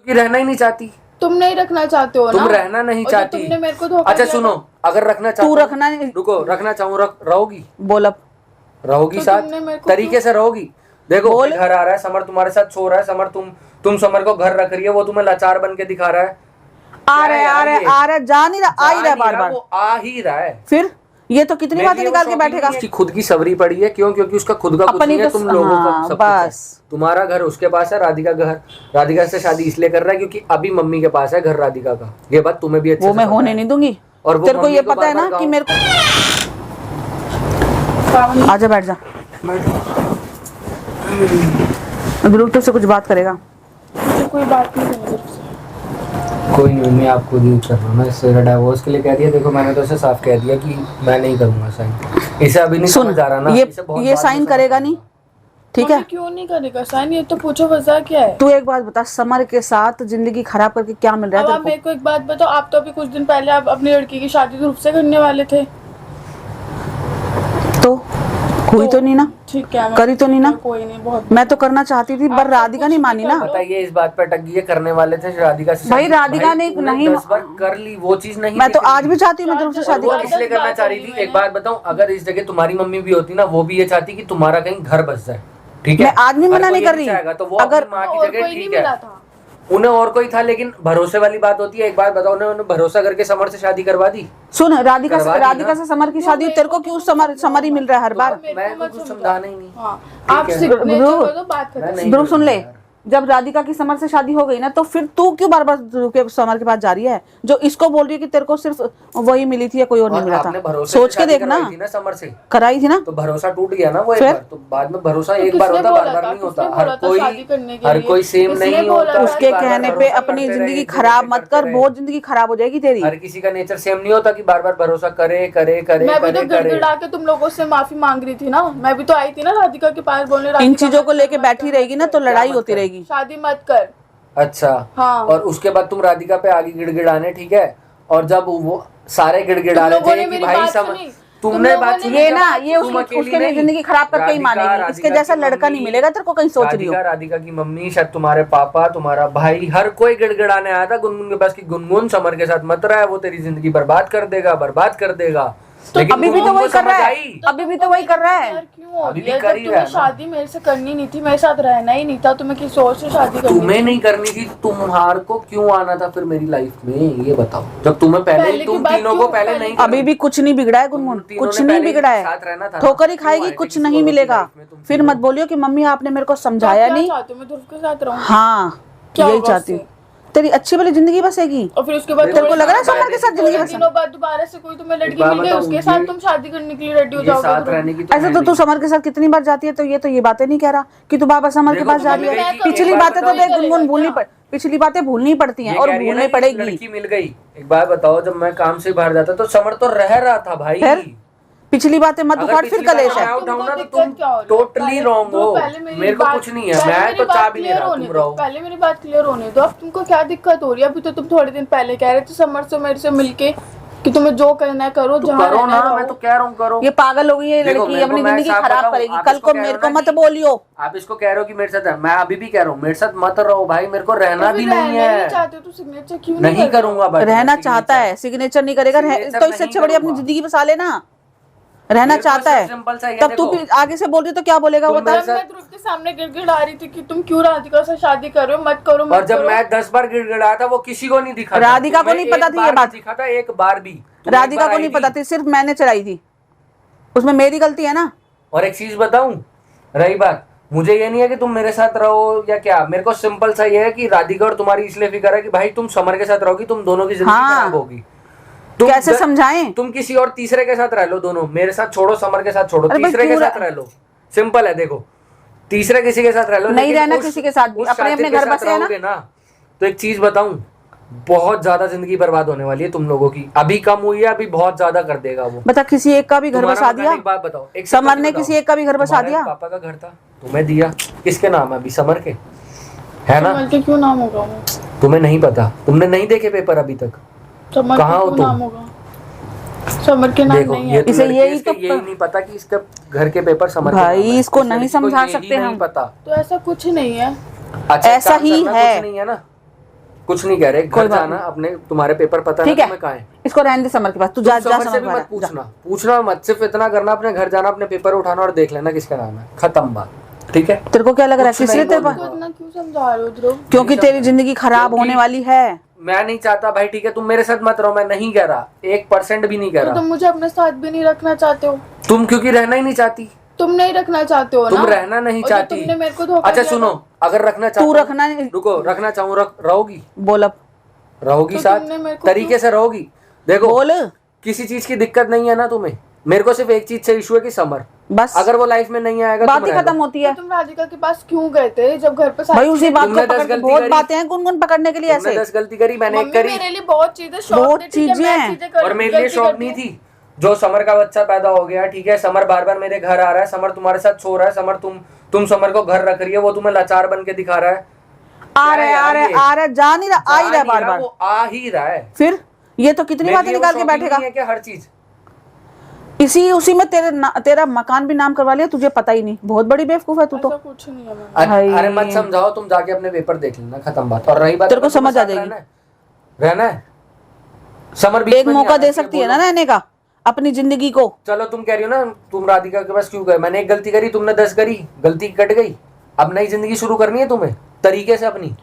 कि रहना ही नहीं चाहती। तुम नहीं रखना चाहते हो ना, तुम रहना नहीं चाहती। तुमने मेरे को धोखा अच्छा दिया सुनो, अगर रखना चाहती, तू रखना नहीं, रुको, रखना चाहूँ रहोगी? बोल अब, रहोगी तो साथ, तुमने मेरे को तरीके से रहोगी। देखो बोल। घर आ रहा है, समर तुम्हारे साथ सो रहा है, समर तुम समर को घर रख रही है, वो तुम्हें लाचार बन के दिखा रहा है। आ रहा है, जा नहीं रहा, आ ही रहा है बार बार, वो आ ही रहा है। फिर ये तो कितनी बातें निकाल के बैठेगा। उसकी खुद की सवरी पड़ी है, क्यों? क्योंकि उसका खुद का कुछ नहीं है, तुम लोगों का सब कुछ है। तुम्हारा घर उसके पास है, राधिका घर, राधिका से शादी इसलिए कर रहा है क्योंकि अभी मम्मी के पास है घर राधिका का। ये बात तुम्हें भी अच्छे वो मैं होने नहीं दूंगी। और तेरे को ये पता है ना कि मेरे को, आजा बैठ जा, ध्रुव तुझसे कुछ बात करेगा। कोई बात नहीं करनी तुझसे। कोई नहीं, मैं आपको ड्यू कर रहा हूँ ना, इससे डाइवोर्स के लिए कह दिया। देखो मैंने तो इसे साफ कह दिया कि मैं नहीं करूंगा साइन। इसे अभी नहीं समझ आ रहा ना, ये साइन करेगा नहीं, ठीक है? क्यों नहीं करेगा साइन? ये तो पूछो वजह क्या है। तू एक बात बता, समर के साथ जिंदगी खराब करके क्या मिल रहा है? अब आप मेरे को एक बात बताओ, आप तो अभी कुछ दिन पहले आप अपनी लड़की की शादी ध्रुव से करने वाले थे, तो हुई तो नहीं ना, ठीक है, करी तो नहीं ना। कोई नहीं, बहुत मैं तो करना चाहती थी पर राधिका नहीं मानी ना। पता ये इस बात पर अटक गई है, करने वाले थे राधिका से। भाई राधिका ने नहीं, 10 बार कर ली, वो चीज नहीं। मैं तो आज भी चाहती हूँ मैं ध्रुव से शादी वो इसलिए करना चाह रही थी। एक बात बताऊं, अगर इस जगह तुम्हारी मम्मी भी होती ना, वो भी ये चाहती कि तुम्हारा कहीं घर बस जाए, ठीक है? मैं आज भी मना नहीं कर रही, तो वो अगर माँ की जगह ठीक है, था उन्हें और कोई था, लेकिन भरोसे वाली बात होती है। एक बात बताओ, उन्हें भरोसा करके समर से शादी करवा दी। सुन, राधिका से समर की शादी, तेरे को क्यों समर ही मिल रहा है हर बार? मैं कुछ समझाना ही नहीं। आप ध्रुव सुन ले, जब राधिका की समर से शादी हो गई ना, तो फिर तू क्यों बार बार समर के पास जा रही है, जो इसको बोल रही है कि तेरे को सिर्फ वही मिली थी या कोई और नहीं मिला था? सोच के देखना, समर से कराई थी ना, तो भरोसा टूट गया ना वो एक बार। तो बाद में भरोसा एक बार होता, बार बार नहीं होता। हर कोई सेम नहीं होता। उसके कहने पे अपनी जिंदगी खराब मत कर, बहुत जिंदगी खराब हो जाएगी तेरी। हर किसी का नेचर सेम नहीं होता कि बार बार भरोसा करे करे करे। मैं भी तो गिड़गिड़ा के तुम लोगों से माफी मांग रही थी ना, मैं भी तो आई थी ना राधिका के पास बोलने। इन चीजों को लेके बैठी रहेगी ना तो लड़ाई होती रहेगी। शादी मत कर। अच्छा हाँ। और उसके बाद तुम राधिका पे आगे गिड़गिड़ाने, ठीक है? और जब वो सारे गिड़गिड़ा रहे थे कि भाई समझ, तुमने बात ये ना, ये उसके लिए जिंदगी खराब करके ही मानेगी। इसके जैसा लड़का नहीं मिलेगा तेरे को कहीं, सोच रही हो? राधिका की मम्मी, शायद तुम्हारे पापा, तुम्हारा भाई, हर कोई गिड़गिड़ाने आया था गुनगुन के पास कि गुनगुन समर के साथ मत रहा है, वो तेरी जिंदगी बर्बाद कर देगा, बर्बाद कर देगा। तो अभी भी तो वही कर रहा है, अभी भी तो वही कर रहा है। क्यों अभी भी कर ही रहा है? शादी मेरे से करनी नहीं थी, मेरे साथ रहना ही नहीं था, तुम्हें किसी और से शादी करनी? तुम्हें नहीं करनी थी, तुम्हारे को क्यों आना था फिर मेरी लाइफ में, ये बताओ। जब तुम्हें पहले तुम तीनों को पहले नहीं, अभी भी कुछ नहीं बिगड़ा है गुनगुन, कुछ नहीं बिगड़ा है, ठोकर ही खाएगी, कुछ नहीं मिलेगा। फिर मत बोलियो कि मम्मी आपने मेरे को समझाया नहीं। मैं ध्रुव के साथ रहूं? हाँ यही चाहती हूँ, तेरी अच्छी वाली जिंदगी बसेगी। और फिर उसके बाद तेरे को लग रहा है समर के साथ जिंदगी बसेगी? दिनों बाद दोबारा से कोई तुम्हें लड़की मिल गई, उसके साथ तुम शादी करने के लिए रेडी हो जाओगे? ऐसे तो तू समर के साथ कितनी बार जाती है, तो ये बातें नहीं कह रहा कि तू बाबा समर के पास जा रही है। पिछली बातें तो देख गुनगुन भूलनी पिछली बातें भूलनी पड़ती हैं और भूलनी पड़ेगी। लड़की मिल गई, एक बात बताओ, जब मैं काम से बाहर जाता तो समर तो रह रहा था भाई। पिछली बातें मत उठाओ, फिर कलेश है। तो तुम टोटली रॉन्ग हो, मेरे को कुछ नहीं है, मैं तो चाह भी नहीं रहा, तुम रहो। पहले मेरी बात क्लियर होने दो। अब तुमको क्या दिक्कत हो रही है? अभी तो तुम थोड़े दिन पहले कह रहे थे समर से मेरे से मिलके कि तुम्हें जो करना है करो, जहाँ करो ना, मैं तो कह रहा हूँ करो। ये पागल हो गई है लड़की, अपनी जिंदगी खराब करेगी। कल को मेरे को मत बोलियो। आप इसको कह रहे हो कि मेरे साथ है, मैं अभी भी कह रहा हूँ मेरे साथ मत रहो भाई, मेरे को रहना भी नहीं है। तो सिग्नेचर क्यों नहीं करूंगा? रहना चाहता है, सिग्नेचर नहीं करेगा तो इससे अच्छी बड़ी अपनी जिंदगी बसा लेना। रहना चाहता है, तब तू आगे से बोल रही तो क्या बोलेगा वो? मैं ध्रुव के सामने गिड़गिड़ा रही थी कि तुम क्यों राधिका से शादी कर रहे हो, मत करो। और जब मैं 10 बार गिड़गिड़ाया था वो किसी को नहीं दिखा, राधिका को नहीं पता थी ये बात, दिखा था एक बार भी, राधिका को नहीं पता थी, सिर्फ मैंने चढ़ाई थी, उसमें मेरी गलती है ना। और एक चीज बताऊं, रही बात, मुझे ये नहीं है कि तुम मेरे साथ रहो या क्या, मेरे को सिंपल सा ये है कि राधिका और तुम्हारी इसलिए फिक्र है कि भाई तुम समर के साथ रहोगी, तुम दोनों की जिंदगी खराब होगी। तुम कैसे समझाएं? तुम किसी और तीसरे के साथ रह लो, दोनों मेरे साथ छोड़ो, समर के साथ छोड़ो, तीसरे के साथ रह लो। सिंपल है, देखो तीसरे किसी के साथ रह लो, नहीं रहना किसी के साथ, अपने अपने घर बसे है ना। तो एक चीज बताऊं, बहुत ज्यादा जिंदगी बर्बाद होने वाली है तुम लोगों की। अभी कम हुई है, अभी बहुत ज्यादा कर देगा वो। बता, किसी एक का भी घर बसा दिया? एक बात बताओ, समर ने किसी एक का भी घर बसा दिया? पापा का घर था, तुम्हें दिया, किसके नाम है अभी? समर के है ना? समर के क्यों नाम होगा? तुम्हें नहीं पता, तुमने नहीं देखे पेपर अभी तक? कहाँ हो तुम? समर के नाम नहीं है। इसे यही तो यही नहीं पता कि इसका घर के पेपर समर के भाई, इसको नहीं समझा सकते हम। पता तो ऐसा कुछ नहीं है। अच्छा, ऐसा ही है, नहीं है ना? कुछ नहीं कह रहे, घर जाना अपने, तुम्हारे पेपर पता है ठीक है, तुम्हें कहाँ है। इसको रहने दे समर के पास, तू जा जा समर से भी मत पूछना मत, सिर्फ इतना करना, अपने घर जाना, अपने पेपर उठाना और देख लेना किसका नाम है, खत्म बात, ठीक है। तेरे को क्या लग रहा है किस लिए तेरे पास, इतना क्यों समझा रहे हो ध्रुव? क्योंकि तेरी जिंदगी खराब होने वाली है। मैं नहीं चाहता भाई, ठीक है, तुम मेरे साथ मत रहो, मैं नहीं कह रहा, 1% भी नहीं कह तो रहा। तुम मुझे अपने साथ भी नहीं रखना चाहते हो? तुम क्योंकि रहना ही नहीं चाहती, तुम नहीं रखना चाहते हो ना? तुम रहना नहीं और जो चाहती। तुमने मेरे को धोखा अच्छा दिया सुनो, अगर रखना चाहती, तू रखना नहीं, रुको, रखना चाहूँ रहोगी, बोल अब, रहोगी तो साथ, तुमने मेरे को तरीके से रहोगी। देखो बोल, किसी चीज की दिक्कत नहीं है ना तुम्हें, मेरे को सिर्फ एक चीज से इशू है कि समर, बस अगर वो लाइफ में नहीं आएगा बात तुम ही रह लो। खत्म होती तो है। तुम राधिका के पास क्यों गए थे जब घर पे भाई उसी बात तुमने को 10 पकड़ के, गलती बहुत करी। बातें हैं गुनगुन पकड़ने के लिए तुमने ऐसे। 10 गलती करी, मैंने एक मम्मी करी, मेरे लिए बहुत चीजें शौक बहुत थी, ठीक है, मैं चीजें। चीजें कर- और मेरे लिए गलती शौक करती नहीं हूँ। थी। जो समर का बच्चा पैदा हो गया, ठीक है, समर बार बार मेरे घर आ रहा है, समर तुम्हारे साथ सो रहा है, समर तुम समर को घर रख रही है, वो तुम्हें लाचार बन के दिखा रहा है, आ रहा है क्या आ है रहा है ये? आ रहा है, जा नहीं रहा, आ ही रहा है बार बार, वो आ ही रहा है। फिर ये तो कितनी मेरे बातें लिए वो निकाल के शौकीन बैठेगा। नहीं है कि हर चीज इसी उसी में तेरा मकान भी नाम करवा लिया, तुझे पता ही नहीं, बहुत बड़ी बेवकूफ है तू तो। ऐसा कुछ नहीं है मम्मी। भाई। अरे मत समझाओ, तुम जाके अपने पेपर देख लेना, खत्म बात। और रही बात, तेरे को अगर तुम्हें समझ आ साथ जाएगी। रहना है समर बीच एक में नहीं मौका आना दे चाहिए, सकती है बोलो। ना रहने का अपनी जिंदगी को। चलो तुम कह रही हो ना, तुम राधिका के पास क्यों गए, मैंने एक गलती करी, तुमने 10 करी, गलती कट गई, अब नई जिंदगी शुरू करनी है तुम्हें तरीके से अपनी,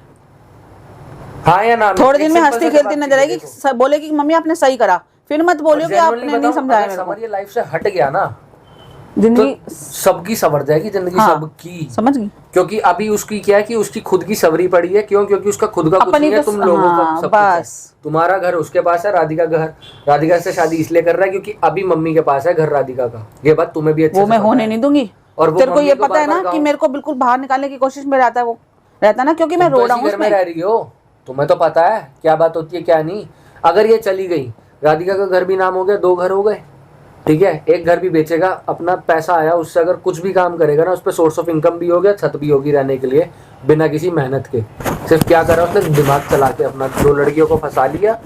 हाँ या ना? थोड़े दिन में एक हंसती simple सी खेलती बात नजर आएगी, देखो। बोलेगी कि मम्मी आपने सही करा, फिर मत बोलियो कि और आपने genuinely नहीं बताओ, समझाया अगर मेरे को। समर ये लाइफ से हट गया ना, जिंदगी तो सबकी सवर जाएगी जिंदगी, हाँ, सबकी। समझ गई। क्योंकि अभी उसकी क्या है कि उसकी खुद की सवरी पड़ी है, क्यों? क्योंकि उसका खुद का कुछ अपनी नहीं है, तो- तुम लोगों का हाँ, सब कुछ है। बस। तुम्हारा घर उसके पास है, राधिका घर, राधिका से शादी इसलिए कर रहा है क्योंकि अभी मम्मी के पास है घर राधिका का, ये बात तुम्हें भी अच्छे वो से मैं पता होने है। नहीं दूंगी। और वो तेरे को मम्मी ये को पता है ना बार-बार कि गाँव- मेरे को बिल्कुल बाहर निकालने की कोशिश में रहता है, वो रहता ना, क्योंकि मैं तुम तो रोड़ा इसी हूँ घर में उसमें। रह रही हो, तुम्हें तो पता है क्या बात होती है क्या नहीं। अगर ये चली गई, राधिका का घर भी नाम हो गया, 2 घर हो गए, ठीक है, एक घर भी बेचेगा, अपना पैसा आया उससे, अगर कुछ भी काम करेगा ना, उस पर सोर्स ऑफ इनकम भी हो गया, छत भी होगी रहने के लिए, बिना किसी मेहनत के। सिर्फ क्या करा उसने, दिमाग चला के अपना 2 लड़कियों को फंसा लिया,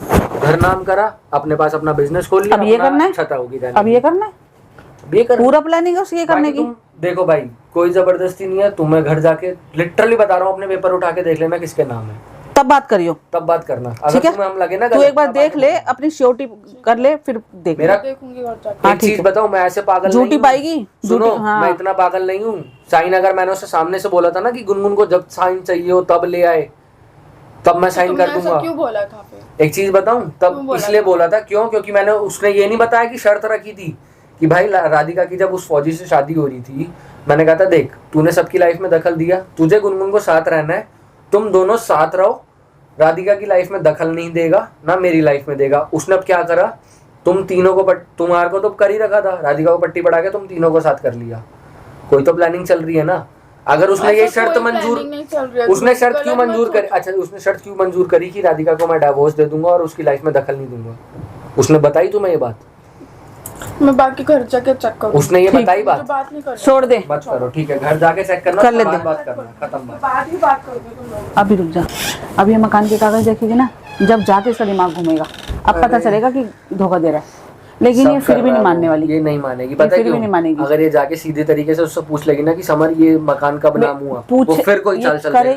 घर नाम करा, अपने पास अपना बिजनेस खोल लिया, अब ये अपना करना है? छत होगी रहने अब ये करना है, के लिए। ये कर पूरा प्लानिंग है उसकी ये करने बाकी की। तुम देखो भाई, कोई जबरदस्ती नहीं है, तुम्हें घर जाके लिटरली बता रहा हूँ, अपने पेपर उठा के देख लेना किसके नाम है, तब बात करियो, तब बात करना। अगर ठीक है? तुम्हें हम लगे ना तू गलत, एक बार तब देख आके ले, बोलना। अपनी श्योरिटी कर ले, फिर देख मेरा देखूंगी और जाके। हाँ, एक ठीक चीज है। बताऊं, मैं ऐसे पागल झूठी नहीं हूं। पाएगी, सुनो, झूठी, हाँ। मैं इतना पागल नहीं हूँ। साइन अगर मैंने उससे सामने से बोला था ना कि गुनगुन को जब साइन चाहिए हो तब ले आए, तब मैं साइन कर तुमने ऐसा दूंगा। क्यों बोला था फिर? एक चीज बताऊं, तब क्यों बोला इसलिए था? बोला था, क्यों? क्योंकि मैंने, उसने ये नहीं बताया कि शर्त रखी थी कि भाई राधिका की जब उस फौजी से शादी हो रही थी, मैंने कहा था देख, तूने सबकी लाइफ में दखल दिया, तुझे गुनगुन को साथ रहना है, तुम दोनों साथ रहो, राधिका की लाइफ में दखल नहीं देगा ना मेरी लाइफ में देगा। उसने अब क्या करा, तुम तीनों को तुम्हारे को तो कर ही रखा था, राधिका को पट्टी पड़ा के तुम तीनों को साथ कर लिया। कोई तो प्लानिंग चल रही है ना। अगर उसने ये ऐसा शर्त कोई मंजूर, planning नहीं चल रही है, उसने तुम शर्त क्यों गलत मत मंजूर करी, सोचो। अच्छा उसने शर्त क्यों मंजूर करी कि राधिका को मैं डिवोर्स दे दूंगा और उसकी लाइफ में दखल नहीं दूंगा? उसने बताई तुम्हें ये बात? मैं बाकी घर जाके चेक करूंगी। उसने ये बताई मुझे बात? बात नहीं करनी। छोड़ दे, मत करो, ठीक है, घर जाके चेक करना, कर उसके लेते बाद हैं। बात करना, खत्म बात। बाद ही बात करोगे तुम लोग। अभी रुक जा, अब ये मकान के कागज देखेगी ना, जब जाके इसका दिमाग घूमेगा, अब पता चलेगा कि धोखा दे रहा है, लेकिन ये सब फिर कर भी रहा नहीं है मानने वो, वाली। ये नहीं मानेगी, ये पता है फिर भी क्यों? नहीं मानेगी। अगर ये जाके सीधे तरीके से उससे पूछ लेगी ना कि समर ये मकान कब नाम हुआ, पूछ वो फिर कोई ये चाल चल करे- देगा।